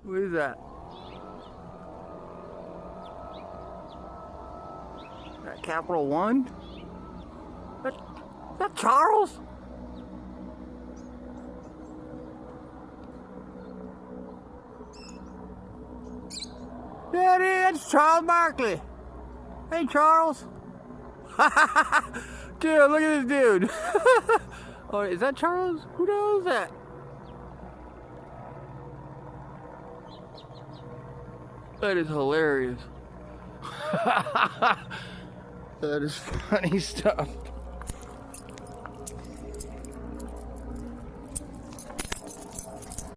What is that? That Capital One? That Charles? Yeah, it is. It's Charles Barkley. Hey, Charles. Dude, look at this dude. Oh, is that Charles? Who the hell is that? That is hilarious. That is funny stuff.